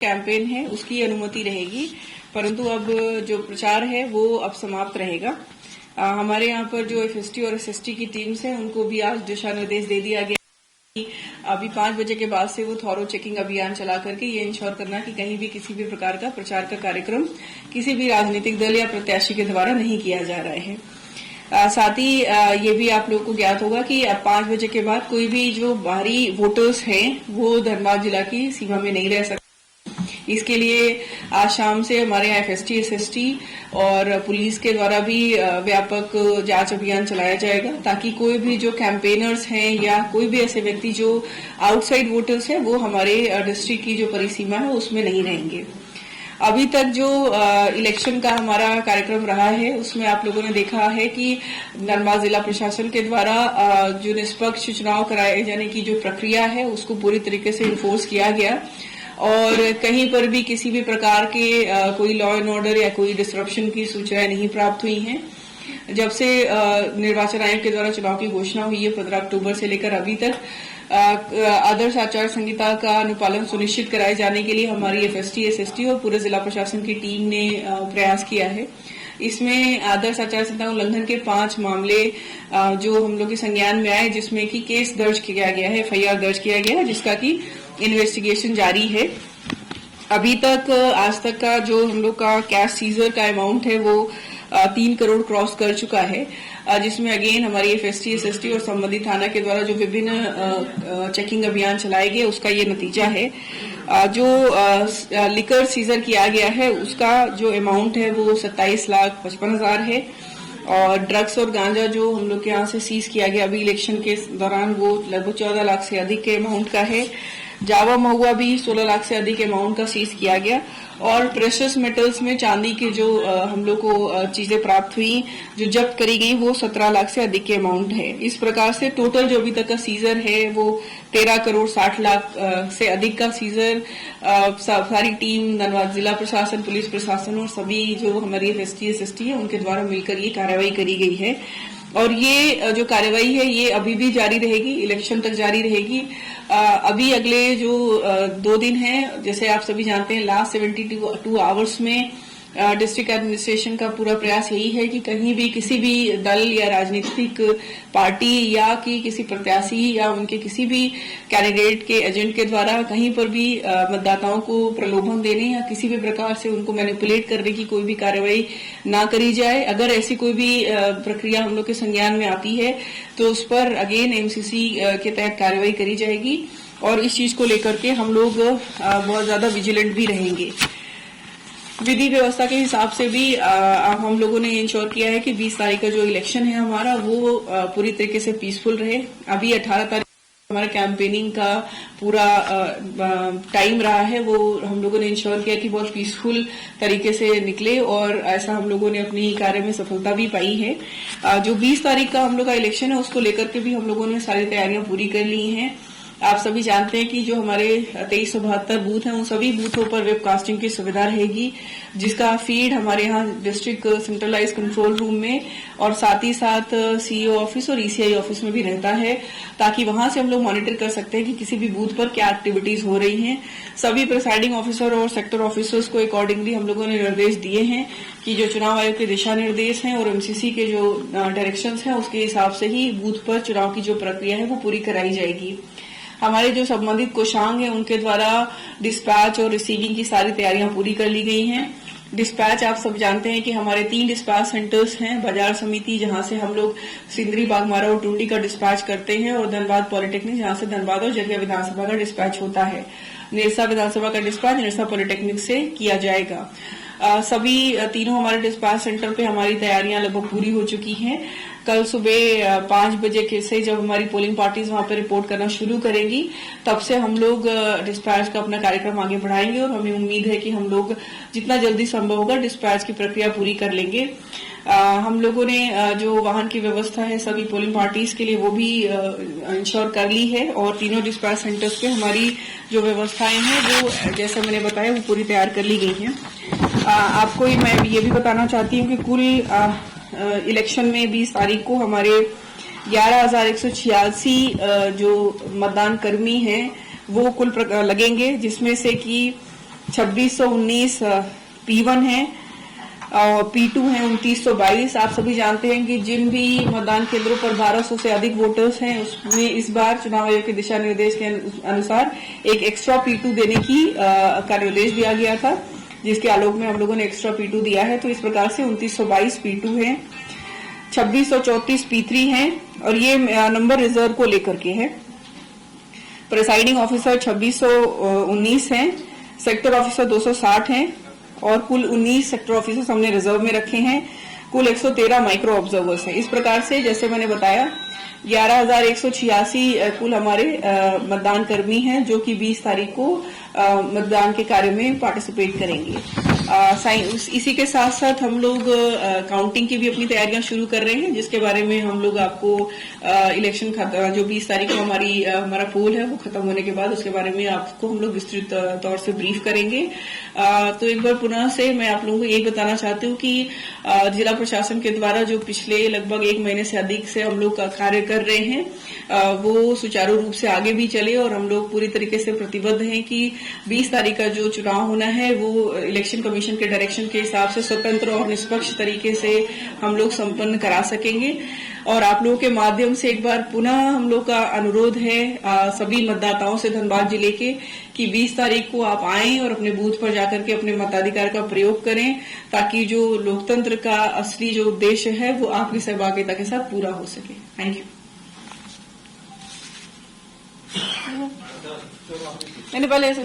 Campaign है उसकी अनुमति रहेगी, परंतु अब जो प्रचार है वो अब समाप्त रहेगा। हमारे यहाँ पर जो एफएसटी और एसएसटी की टीम्स है उनको भी आज दिशा निर्देश दे दिया गया कि अभी 5 बजे के बाद से वो थॉरो चेकिंग अभियान चला करके ये इंश्योर करना कि कहीं भी किसी भी प्रकार का प्रचार का कार्यक्रम किसी भी राजनीतिक दल या प्रत्याशी के द्वारा नहीं किया जा रहा है। साथ ही ये भी आप लोगों को ज्ञात होगा कि अब 5 बजे के बाद कोई भी जो बाहरी वोटर्स हैं वो धनबाद जिला की सीमा में नहीं रह सकते। इसके लिए आज शाम से हमारे यहाँ एफएसटी, एसएसटी और पुलिस के द्वारा भी व्यापक जांच अभियान चलाया जाएगा ताकि कोई भी जो कैंपेनर्स हैं या कोई भी ऐसे व्यक्ति जो आउटसाइड वोटर्स हैं वो हमारे डिस्ट्रिक्ट की जो परिसीमा है उसमें नहीं रहेंगे। अभी तक जो इलेक्शन का हमारा कार्यक्रम रहा है उसमें आप लोगों ने देखा है कि धनबाद जिला प्रशासन के द्वारा जो निष्पक्ष चुनाव कराए जाने की जो प्रक्रिया है उसको पूरी तरीके से इन्फोर्स किया गया और कहीं पर भी किसी भी प्रकार के कोई लॉ एंड ऑर्डर या कोई डिसरप्शन की सूचनाएं नहीं प्राप्त हुई हैं। जब से निर्वाचन आयोग के द्वारा चुनाव की घोषणा हुई है 15 अक्टूबर से लेकर अभी तक आदर्श आचार संहिता का अनुपालन सुनिश्चित कराए जाने के लिए हमारी एफएसटी, एसएसटी और पूरे जिला प्रशासन की टीम ने प्रयास किया है। इसमें आदर्श आचार संहिता उल्लंघन के 5 मामले जो हम लोग के संज्ञान में आए जिसमें कि केस दर्ज किया गया है, एफआईआर दर्ज किया गया है जिसका कि इन्वेस्टिगेशन जारी है। अभी तक आज तक का जो हम लोग का कैश सीजर का अमाउंट है वो 3 करोड़ क्रॉस कर चुका है, जिसमें अगेन हमारी एफएसटी, एसएसटी और संबंधित थाना के द्वारा जो विभिन्न चेकिंग अभियान चलाए गए उसका ये नतीजा है। जो लिकर सीजर किया गया है उसका जो अमाउंट है वो 27,55,000 है और ड्रग्स और गांजा जो हम लोग के यहाँ से सीज किया गया अभी इलेक्शन के दौरान वो लगभग 14 लाख से अधिक के अमाउंट का है। जावा महुआ भी 16 लाख से अधिक अमाउंट का सीज किया गया और प्रेशियस मेटल्स में चांदी के जो हम लोग को चीजें प्राप्त हुई जो जब्त करी गई वो 17 लाख से अधिक के अमाउंट है। इस प्रकार से टोटल जो अभी तक का सीजर है वो 13 करोड़ 60 लाख से अधिक का सीजर सारी टीम धनबाद जिला प्रशासन, पुलिस प्रशासन और सभी जो हमारी एफएसटी, एसएसटी है उनके द्वारा मिलकर ये कार्रवाई करी गई है और ये जो कार्रवाई है ये अभी भी जारी रहेगी, इलेक्शन तक जारी रहेगी। अभी अगले जो 2 दिन हैं जैसे आप सभी जानते हैं लास्ट 72 आवर्स में डिस्ट्रिक्ट एडमिनिस्ट्रेशन का पूरा प्रयास यही है कि कहीं भी किसी भी दल या राजनीतिक पार्टी या कि किसी प्रत्याशी या उनके किसी भी कैंडिडेट के एजेंट के द्वारा कहीं पर भी मतदाताओं को प्रलोभन देने या किसी भी प्रकार से उनको मैनिपुलेट करने की कोई भी कार्रवाई ना करी जाए। अगर ऐसी कोई भी प्रक्रिया हम लोग के संज्ञान में आती है तो उस पर अगेन एमसीसी के तहत कार्रवाई करी जाएगी और इस चीज को लेकर के हम लोग बहुत ज्यादा विजिलेंट भी रहेंगे। विधि व्यवस्था के हिसाब से भी हम लोगों ने इंश्योर किया है कि 20 तारीख का जो इलेक्शन है हमारा वो पूरी तरीके से पीसफुल रहे। अभी 18 तारीख हमारा कैंपेनिंग का पूरा टाइम रहा है वो हम लोगों ने इंश्योर किया कि बहुत पीसफुल तरीके से निकले और ऐसा हम लोगों ने अपनी कार्य में सफलता भी पाई है। जो 20 तारीख का हम लोग का इलेक्शन है उसको लेकर के भी हम लोगों ने सारी तैयारियां पूरी कर ली हैं। आप सभी जानते हैं कि जो हमारे 2372 बूथ हैं उन सभी बूथों पर वेबकास्टिंग की सुविधा रहेगी जिसका फीड हमारे यहाँ डिस्ट्रिक्ट सेंट्रलाइज कंट्रोल रूम में और साथ ही साथ सीईओ ऑफिस और ईसीआई ऑफिस में भी रहता है ताकि वहां से हम लोग मॉनिटर कर सकते हैं कि किसी भी बूथ पर क्या एक्टिविटीज हो रही हैं। सभी प्रिसाइडिंग ऑफिसर और सेक्टर ऑफिसर्स को अकॉर्डिंगली हम लोगों ने निर्देश दिए हैं कि जो चुनाव आयोग के दिशा निर्देश हैं और एमसीसी के जो डायरेक्शंस हैं उसके हिसाब से ही बूथ पर चुनाव की जो प्रक्रिया है वो पूरी कराई जाएगी। हमारे जो संबंधित कोषांग हैं उनके द्वारा डिस्पैच और रिसीविंग की सारी तैयारियां पूरी कर ली गई हैं। डिस्पैच आप सब जानते हैं कि हमारे 3 डिस्पैच सेंटर्स हैं, बाजार समिति जहां से हम लोग सिंदरी, बागमारा और टूंडी का डिस्पैच करते हैं और धनबाद पॉलिटेक्निक जहां से धनबाद और जलिया विधानसभा का डिस्पैच होता है। निरसा विधानसभा का डिस्पैच निरसा पॉलिटेक्निक से किया जाएगा। सभी तीनों हमारे डिस्पैच सेंटर पे हमारी तैयारियां लगभग पूरी हो चुकी हैं। कल सुबह 5 बजे से जब हमारी पोलिंग पार्टीज वहां पर रिपोर्ट करना शुरू करेंगी तब से हम लोग डिस्पैच का अपना कार्यक्रम आगे बढ़ाएंगे और हमें उम्मीद है कि हम लोग जितना जल्दी संभव होगा डिस्पैच की प्रक्रिया पूरी कर लेंगे। हम लोगों ने जो वाहन की व्यवस्था है सभी पोलिंग पार्टीज के लिए वो भी इंश्योर कर ली है और तीनों डिस्पैच सेंटर्स पे हमारी जो व्यवस्थाएं हैं वो जैसा मैंने बताया वो पूरी तैयार कर ली गई हैं। आपको मैं ये भी बताना चाहती हूँ कि कुल इलेक्शन में 20 तारीख को हमारे 11,186 जो मतदान कर्मी हैं वो कुल लगेंगे जिसमें से कि 2619 P1 है और P2 है 2922। आप सभी जानते हैं कि जिन भी मतदान केंद्रों पर 1200 से अधिक वोटर्स हैं उसमें इस बार चुनाव आयोग के दिशा निर्देश के अनुसार एक एक्स्ट्रा P2 देने की का निर्देश दिया गया था, जिसके आलोक में हम लोगों ने एक्स्ट्रा P2 दिया है। तो इस प्रकार से 2922 P2 है, 2634 P3 है और ये नंबर रिजर्व को लेकर के है। प्रिसाइडिंग ऑफिसर 2619 है, सेक्टर ऑफिसर 260 हैं और कुल 19 सेक्टर ऑफिसर्स हमने रिजर्व में रखे हैं। कुल 113 माइक्रो ऑब्जर्वर्स हैं। इस प्रकार से जैसे मैंने बताया 11,186 कुल हमारे मतदान कर्मी हैं जो कि 20 तारीख को मतदान के कार्य में पार्टिसिपेट करेंगे। इसी के साथ साथ हम लोग काउंटिंग की भी अपनी तैयारियां शुरू कर रहे हैं, जिसके बारे में हम लोग आपको इलेक्शन जो 20 तारीख को हमारा पोल है वो खत्म होने के बाद उसके बारे में आपको हम लोग विस्तृत तौर से ब्रीफ करेंगे। तो एक बार पुनः से मैं आप लोगों को यही बताना चाहती हूँ कि जिला प्रशासन के द्वारा जो पिछले लगभग 1 महीने से अधिक से हम लोग कार्य कर रहे हैं वो सुचारू रूप से आगे भी चले और हम लोग पूरी तरीके से प्रतिबद्ध हैं कि 20 तारीख का जो चुनाव होना है वो इलेक्शन कमीशन के डायरेक्शन के हिसाब से स्वतंत्र और निष्पक्ष तरीके से हम लोग संपन्न करा सकेंगे। और आप लोगों के माध्यम से एक बार पुनः हम लोग का अनुरोध है सभी मतदाताओं से धनबाद जिले के कि 20 तारीख को आप आएं और अपने बूथ पर जाकर के अपने मताधिकार का प्रयोग करें, ताकि जो लोकतंत्र का असली जो उद्देश्य है वो आपकी सहभागिता के साथ पूरा हो सके। Thank you. मैंने पहले ऐसे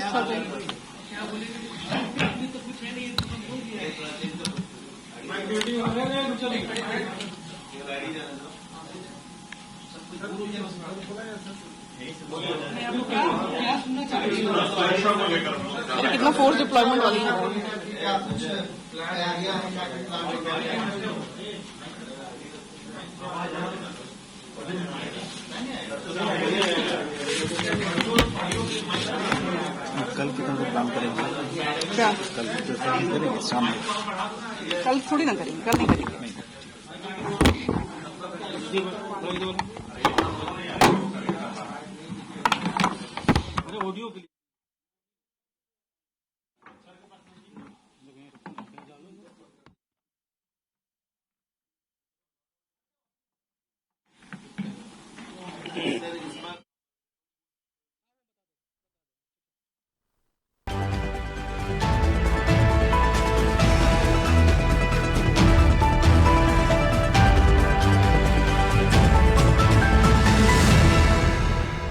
कितना फोर्स डिप्लॉयमेंट वाली है। कल कितना काम करेंगे? क्या कल करेंगे शाम में? कल थोड़ी ना करेंगे, कल नहीं करेंगे। ऑडियो के लिए